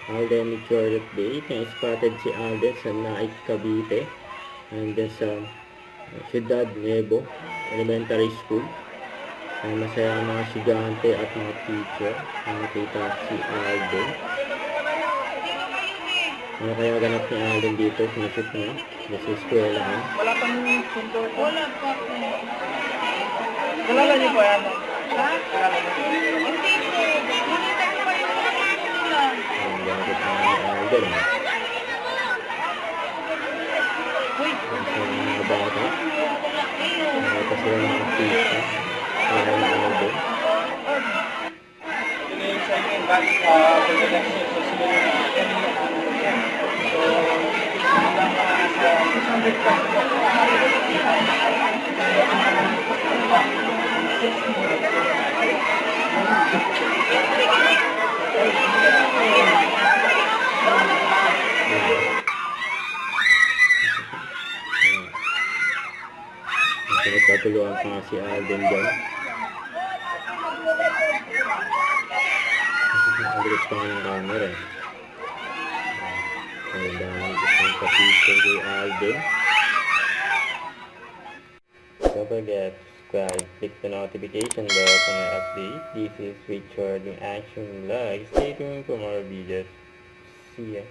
Alden with your update. Na-spotted si Alden sa Naik, Cavite. And then sa Ciudad Nuevo Elementary School. Masaya ang mga estudyante at mga teacher na nakita si Alden. Ano kaya ganap ni Alden dito? Sinusip niya sa eskwelahan. Wala pang punto. Wala pa. Kilala niyo po yan? Ha? Kilala niyo? Hindi po. Ngunit ako pa yung nila. Ang gamit na ni Alden. Ang mga bata. Nakita sila ng teacher. Kaya ni Alden. Sa akin, back for the next year, so sila yung so, lang sa 600 Nagpatulungan pa nga si Alden dyan. Naglit pa nga yung camera eh. Ang dami isang ka-picture kay Alden. Don't forget to subscribe, click the notification bell for my update. This is Richard in Action Vlog. Stay tuned for more videos. See ya.